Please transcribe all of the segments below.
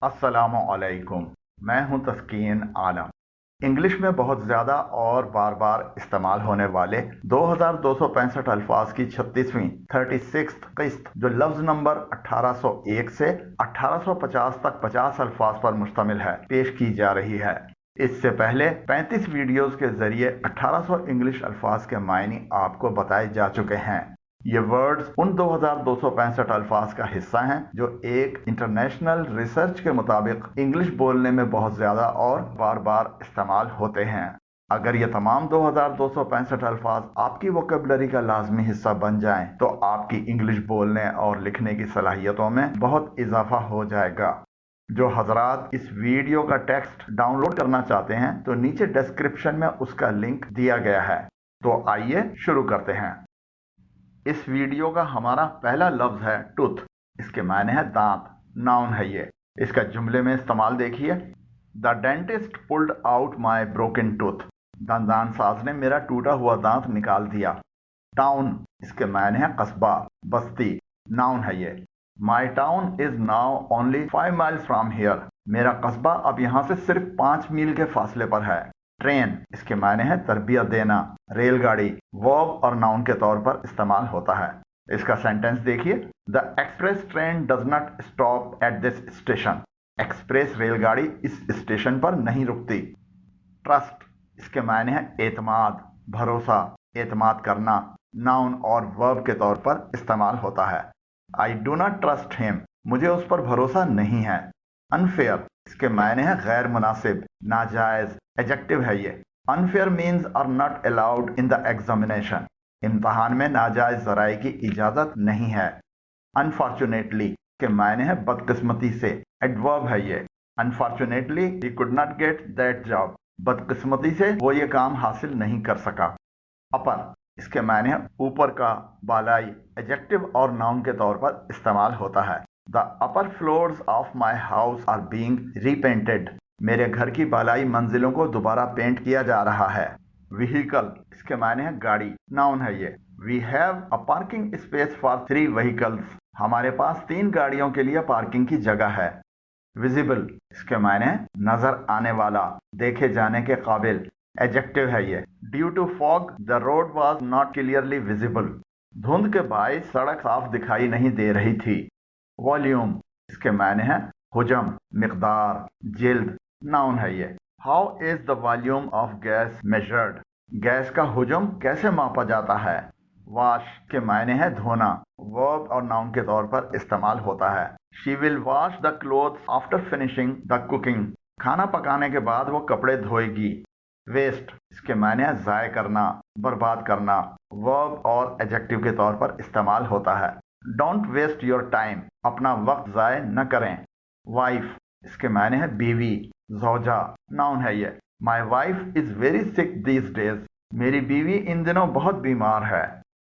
अस्सलामु अलैकुम। मैं हूं तस्कीन आलम। इंग्लिश में बहुत ज़्यादा और बार बार इस्तेमाल होने वाले 2265 अल्फाज की 36वीं 36th किस्त जो लफ्ज़ नंबर 1801 से 1850 तक 50 अल्फाज पर मुश्तमिल है, पेश की जा रही है। इससे पहले 35 वीडियोस के जरिए 1800 इंग्लिश अल्फाज के मायने आपको बताए जा चुके हैं। ये वर्ड्स उन 2265 अल्फाज का हिस्सा हैं जो एक इंटरनेशनल रिसर्च के मुताबिक इंग्लिश बोलने में बहुत ज़्यादा और बार बार इस्तेमाल होते हैं। अगर ये तमाम 2265 अल्फाज आपकी वोकेबलरी का लाजमी हिस्सा बन जाएं, तो आपकी इंग्लिश बोलने और लिखने की सलाहियतों में बहुत इजाफा हो जाएगा। जो हजरात इस वीडियो का टेक्स्ट डाउनलोड करना चाहते हैं, तो नीचे डिस्क्रिप्शन में उसका लिंक दिया गया है। तो आइए शुरू करते हैं। इस वीडियो का हमारा पहला लफ्ज है टूथ। इसके मायने है दांत, नाउन है ये। इसका जुमले में इस्तेमाल देखिए। The dentist pulled out my broken tooth. दंदान साज ने मेरा टूटा हुआ दांत निकाल दिया। टाउन, इसके मायने है कस्बा, बस्ती, नाउन है ये। माई town is now only 5 miles from here. मेरा कस्बा अब यहाँ से सिर्फ 5 मील के फासले पर है। ट्रेन, इसके मायने है तरबियत देना, रेलगाड़ी, वर्ब और नाउन के तौर पर इस्तेमाल होता है। इसका सेंटेंस देखिए। The express train does not stop at this station. Express रेलगाड़ी इस स्टेशन पर नहीं रुकती। ट्रस्ट, इसके मायने है एतमाद, भरोसा, एतमाद करना, नाउन और वर्ब के तौर पर इस्तेमाल होता है। I do not trust him. मुझे उस पर भरोसा नहीं है। अनफेयर, इसके मायने है गैर मुनासिब, नाजायज, एडजेक्टिव है ये। Unfair means are not allowed in the examination. इम्तहान में नाजायज ज़राए की इजाज़त नहीं है। अनफॉर्चुनेटली के मायने है बदकिस्मती से, एडवर्ब है ये। Unfortunately he could not get that job. बदकिस्मती से वो ये काम हासिल नहीं कर सका। अपर, इसके मायने है ऊपर का, बालाई, एडजेक्टिव और नाउन के तौर पर इस्तेमाल होता है। The upper floors of my house are being repainted. मेरे घर की बालाई मंजिलों को दोबारा पेंट किया जा रहा है। व्हीकल, इसके मायने है गाड़ी, नाउन है ये। We have a parking space for 3 vehicles. हमारे पास 3 गाड़ियों के लिए पार्किंग की जगह है। विजिबल, इसके मायने है नजर आने वाला, देखे जाने के काबिल, एडजेक्टिव है ये। Due to fog the road was not clearly visible. धुंध के बायस सड़क साफ दिखाई नहीं दे रही थी। वॉल्यूम, इसके मायने है हुजम, मिकदार, जिल्द, नाउन है ये। How is the volume of gas measured. Gas का हुजम कैसे मापा जाता है। वॉश के मायने है धोना, वर्ब और नाउन के तौर पर इस्तेमाल होता है। She will wash the clothes after finishing the cooking. खाना पकाने के बाद वो कपड़े धोएगी। वेस्ट, इसके मायने है ज़ाय करना, बर्बाद करना, वर्ब और एडजेक्टिव के तौर पर इस्तेमाल होता है। डोंट वेस्ट योर टाइम, अपना वक्त ज़ाय न करें। वाइफ, इसके मायने है बीवी, ज़ौजा, नाउन है ये। My wife is very sick these days. मेरी बीवी इन दिनों बहुत बीमार है।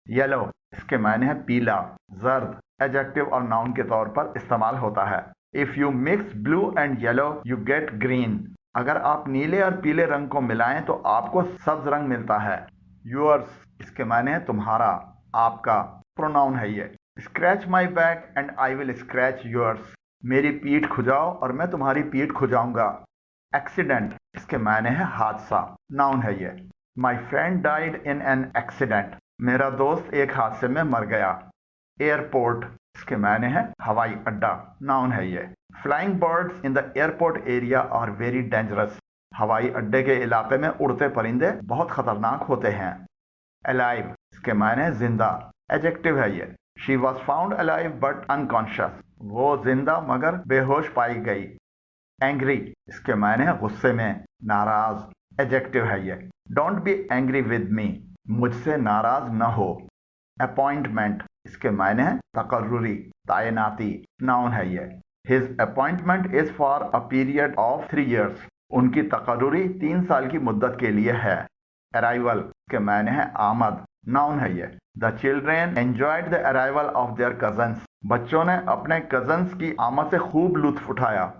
येलो, इसके मायने है पीला, जर्द, एडजेक्टिव और नाउन के तौर पर इस्तेमाल होता है। If you mix blue and yellow you get green. अगर आप नीले और पीले रंग को मिलाएं तो आपको सब्ज रंग मिलता है। यूअर्स, इसके मायने है तुम्हारा, आपका, प्रोनाउन है ये। Scratch my back and I will scratch yours. मेरी पीठ खुजाओ और मैं तुम्हारी पीठ खुजाऊंगा। एक्सीडेंट, इसके मायने है हादसा, नाउन है ये। My friend died in an accident. मेरा दोस्त एक हादसे में मर गया। एयरपोर्ट, इसके मायने है हवाई अड्डा, नाउन है ये। Flying birds in the airport area are very dangerous. हवाई अड्डे के इलाके में उड़ते परिंदे बहुत खतरनाक होते हैं। अलाइव, इसके मायने है जिंदा, एडजेक्टिव है ये। She was found alive but unconscious. वो जिंदा मगर बेहोश पाई गई। एंग्री, इसके मायने है गुस्से में, नाराज, एडजेक्टिव है ये। Don't be angry with me. मुझसे नाराज न हो। अपॉइंटमेंट, इसके मायने है तकर्रुरी, तायनाती, नाउन है ये। His appointment is for a period of 3 years। उनकी तकर्रुरी 3 साल की मुद्दत के लिए है। अराइवल, के मायने है आमद, नाउन है ये। The children enjoyed the arrival of their cousins. बच्चों ने अपने कजन्स की आमद से खूब लुत्फ उठाया।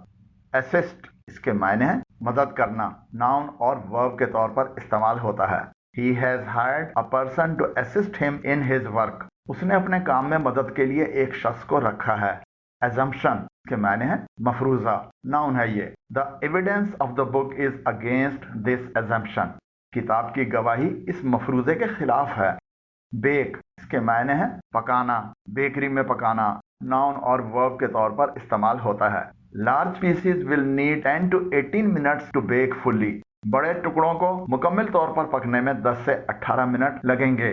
असिस्ट, इसके मायने है मदद करना, नाउन और वर्ब के तौर पर इस्तेमाल होता है। He has hired a person to assist him in his work. उसने अपने काम में मदद के लिए एक शख्स को रखा है। assumption के मायने हैं मफरूजा, नाउन है ये। The evidence of the book is against this assumption, किताब की गवाही इस मफरूजे के खिलाफ है। बेक इसके मायने हैं पकाना, बेकरी में पकाना, नाउन और वर्ब के तौर पर इस्तेमाल होता है। Large pieces will need 10 to 18 minutes to bake fully, बड़े टुकड़ों को मुकम्मल तौर पर पकने में 10 से 18 मिनट लगेंगे।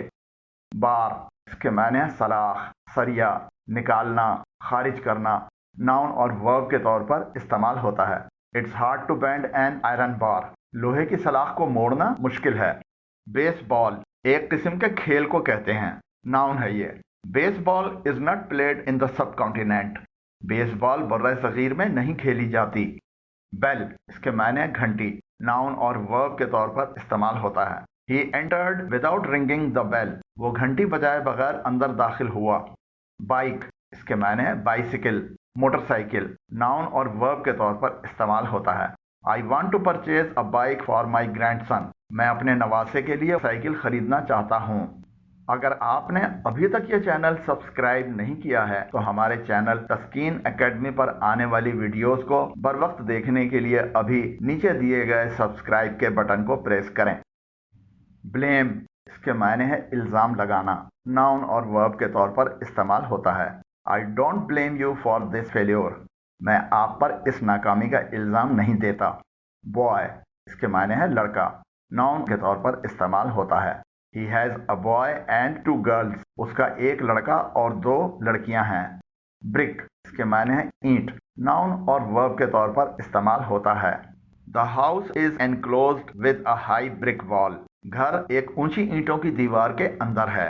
बार इसके मायने हैं सलाख, सरिया, निकालना, खारिज करना, नाउन और वर्ब के तौर पर इस्तेमाल होता है। It's hard to bend an iron bar, लोहे की सलाख को मोड़ना मुश्किल है। बेसबॉल एक किस्म के खेल को कहते हैं, नाउन है ये। Baseball is not played in the subcontinent, baseball बर्रे सगीर में नहीं खेली जाती। बेल इसके मायने हैं घंटी, नाउन और वर्ब के तौर पर इस्तेमाल होता है। He entered without ringing the bell, वो घंटी बजाए बगैर अंदर दाखिल हुआ। बाइक इसके मायने हैं बाइसिकल, मोटरसाइकिल, नाउन और वर्ब के तौर पर इस्तेमाल होता है। I want to purchase a bike for my grandson, मैं अपने नवासे के लिए साइकिल खरीदना चाहता हूँ। अगर आपने अभी तक ये चैनल सब्सक्राइब नहीं किया है तो हमारे चैनल तस्कीन एकेडमी पर आने वाली वीडियोस को बर वक्त देखने के लिए अभी नीचे दिए गए सब्सक्राइब के बटन को प्रेस करें। ब्लेम इसके मायने है इल्ज़ाम लगाना, नाउन और वर्ब के तौर पर इस्तेमाल होता है। I don't blame you for this failure, मैं आप पर इस नाकामी का इल्ज़ाम नहीं देता। बॉय इसके मायने है लड़का, नाउन के तौर पर इस्तेमाल होता है। He has a boy and 2 girls, उसका एक लड़का और 2 लड़कियां हैं। ब्रिक इसके मायने हैं ईंट, नाउन और वर्ब के तौर पर इस्तेमाल होता है। The house is enclosed with a high brick wall, घर एक ऊंची ईंटों की दीवार के अंदर है।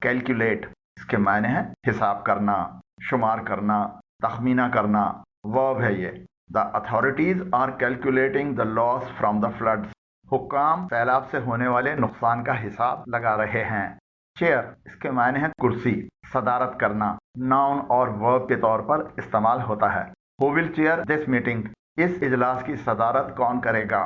कैलकुलेट इसके मायने हैं हिसाब करना, शुमार करना, तखमीना करना, वर्ब है ये। The authorities are calculating the loss from the floods, हुक्काम सैलाब से होने वाले नुकसान का हिसाब लगा रहे हैं। चेयर इसके मायने हैं कुर्सी, सदारत करना, नाउन और वर्ब के तौर पर इस्तेमाल होता है। Who will chair this meeting, इस इजलास की सदारत कौन करेगा।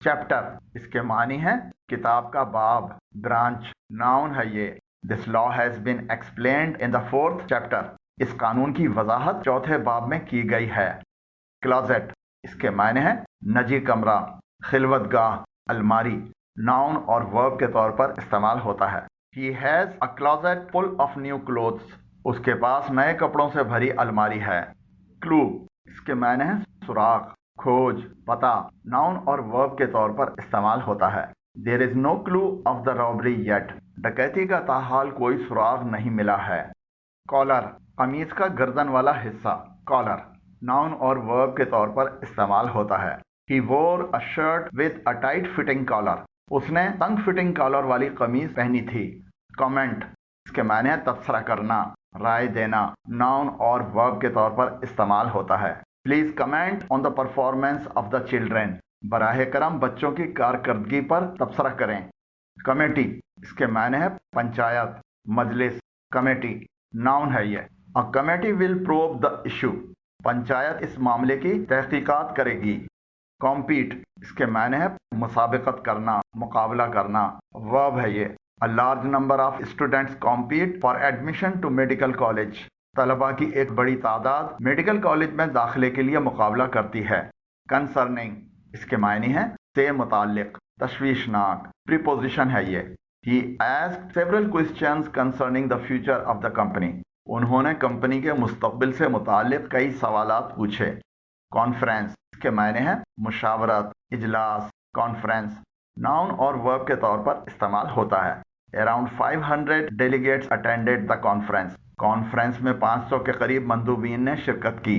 चैप्टर इसके मानी है किताब का बाब, ब्रांच, नाउन है ये। This law has been explained in the 4th chapter, इस कानून की वजाहत 4थे बाब में की गई है। क्लोजेट इसके मायने हैं नजी कमरा, खिलवतगाह, अलमारी, नाउन और वर्ब के तौर पर इस्तेमाल होता है। He has a closet full of new clothes, उसके पास नए कपड़ों से भरी अलमारी है। क्लू इसके मायने हैं सुराग, खोज, पता, नाउन और वर्ब के तौर पर इस्तेमाल होता है। There is no clue of the robbery yet, डकैती का ताहाल कोई सुराग नहीं मिला है। कॉलर कमीज का गर्दन वाला हिस्सा, कॉलर, नाउन और वर्ब के तौर पर इस्तेमाल होता है। He wore a shirt with a tight fitting collar, उसने तंग फिटिंग कॉलर वाली कमीज पहनी थी। कमेंट इसके मायने हैं तबसरा करना, राय देना, नाउन और वर्ब के तौर पर इस्तेमाल होता है। Please comment on the performance of the children, बराह करम बच्चों की कारकर्दगी पर तबसरा करें। कमेटी इसके मायने हैं पंचायत, मजलिस, कमेटी, नाउन है ये। A committee will probe the issue, panchayat इस मामले की तहकीकात करेगी। कॉम्पीट इसके मायने है मुसाबकत करना, मुकाबला करना, वर्ब है ये। A large number of students compete for admission to medical college, तलबा की एक बड़ी तादाद मेडिकल कॉलेज में दाखिले के लिए मुकाबला करती है। कंसर्निंग इसके मायने हैं से मुताल्लिक, तशवीशनाक, प्रीपोजिशन है ये। He asked several questions concerning the future of the company, उन्होंने कंपनी के मुस्तकबिल से मुताल्लिक कई सवालात पूछे। कॉन्फ्रेंस इसके मायने हैं मुशावरत, इजलास, कॉन्फ्रेंस, नाउन और वर्ब के तौर पर इस्तेमाल होता है। Around 500 delegates attended the conference, conference में 500 के करीब मंदूबीन ने शिरकत की।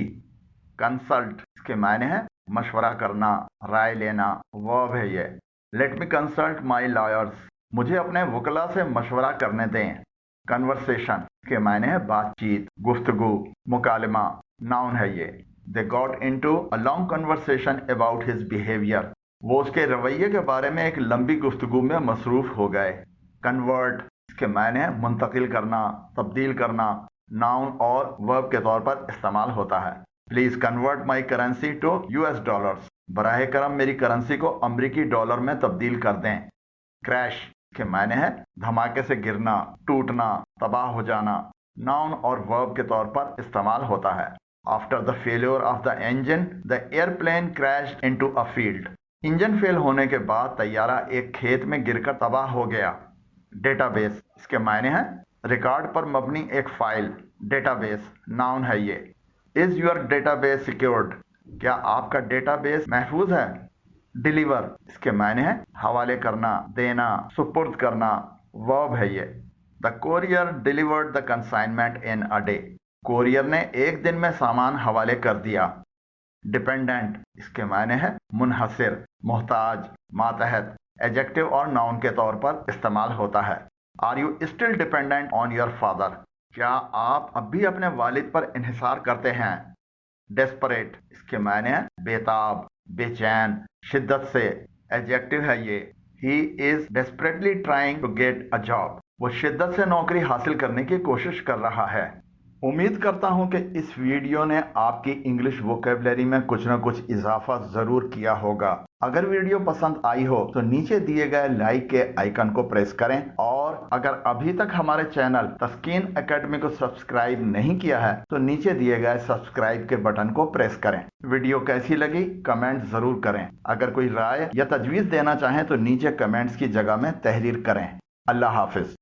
कंसल्ट इसके मायने हैं मशवरा करना, राय लेना, वर्ब है ये। लेट मी कंसल्ट माई लॉयर्स, मुझे अपने वकला से मशवरा करने दें। कन्वर्सेशन के मायने हैं बातचीत, गुफ्तगू, मुकालमा, नाउन है ये। They got into a long conversation about his behavior, वो उसके रवैये के बारे में एक लंबी गुफ्तगू में मसरूफ हो गए। कन्वर्ट इसके मायने हैं मुंतकिल करना, तब्दील करना, नाउन और वर्ब के तौर पर इस्तेमाल होता है। Please convert my currency to US dollars, बराह करम मेरी करेंसी को अमरीकी डॉलर में तब्दील कर दें। क्रैश के मायने हैं धमाके से गिरना, टूटना, तबाह हो जाना, नाउन और वर्ब के तौर पर इस्तेमाल होता है। After the failure of the engine, the airplane crashed into a field. Engine fail होने के बाद तैयारा एक खेत में गिरकर तबाह हो गया। डेटाबेस, इसके मायने हैं रिकॉर्ड पर मबनी एक फाइल। डेटाबेस नाउन है ये। इज योर डेटाबेस सिक्योर्ड, क्या आपका डेटाबेस महफूज है। डिलीवर, इसके मायने हैं हवाले करना, देना, सुपुर्द करना। वर्ब है ये। The courier delivered the consignment in a day, courier ने एक दिन में सामान हवाले कर दिया। डिपेंडेंट, इसके मायने है मुनहसिर, मोहताज, मातहत। एडजेक्टिव और नाउन के तौर पर इस्तेमाल होता है। Are you still dependent on your father, क्या आप अब भी अपने वालिद पर इन्हिसार करते हैं। डेस्परेट, इसके मायने है बेताब, बेचैन, शिद्दत से। एडजेक्टिव है ये। He is desperately trying to get a job, वो शिद्दत से नौकरी हासिल करने की कोशिश कर रहा है। उम्मीद करता हूं कि इस वीडियो ने आपकी इंग्लिश वोकैबुलरी में कुछ न कुछ इजाफा जरूर किया होगा। अगर वीडियो पसंद आई हो तो नीचे दिए गए लाइक के आइकन को प्रेस करें, और अगर अभी तक हमारे चैनल तस्कीन एकेडमी को सब्सक्राइब नहीं किया है तो नीचे दिए गए सब्सक्राइब के बटन को प्रेस करें। वीडियो कैसी लगी कमेंट जरूर करें। अगर कोई राय या तजवीज देना चाहें तो नीचे कमेंट्स की जगह में तहरीर करें। अल्लाह हाफिज।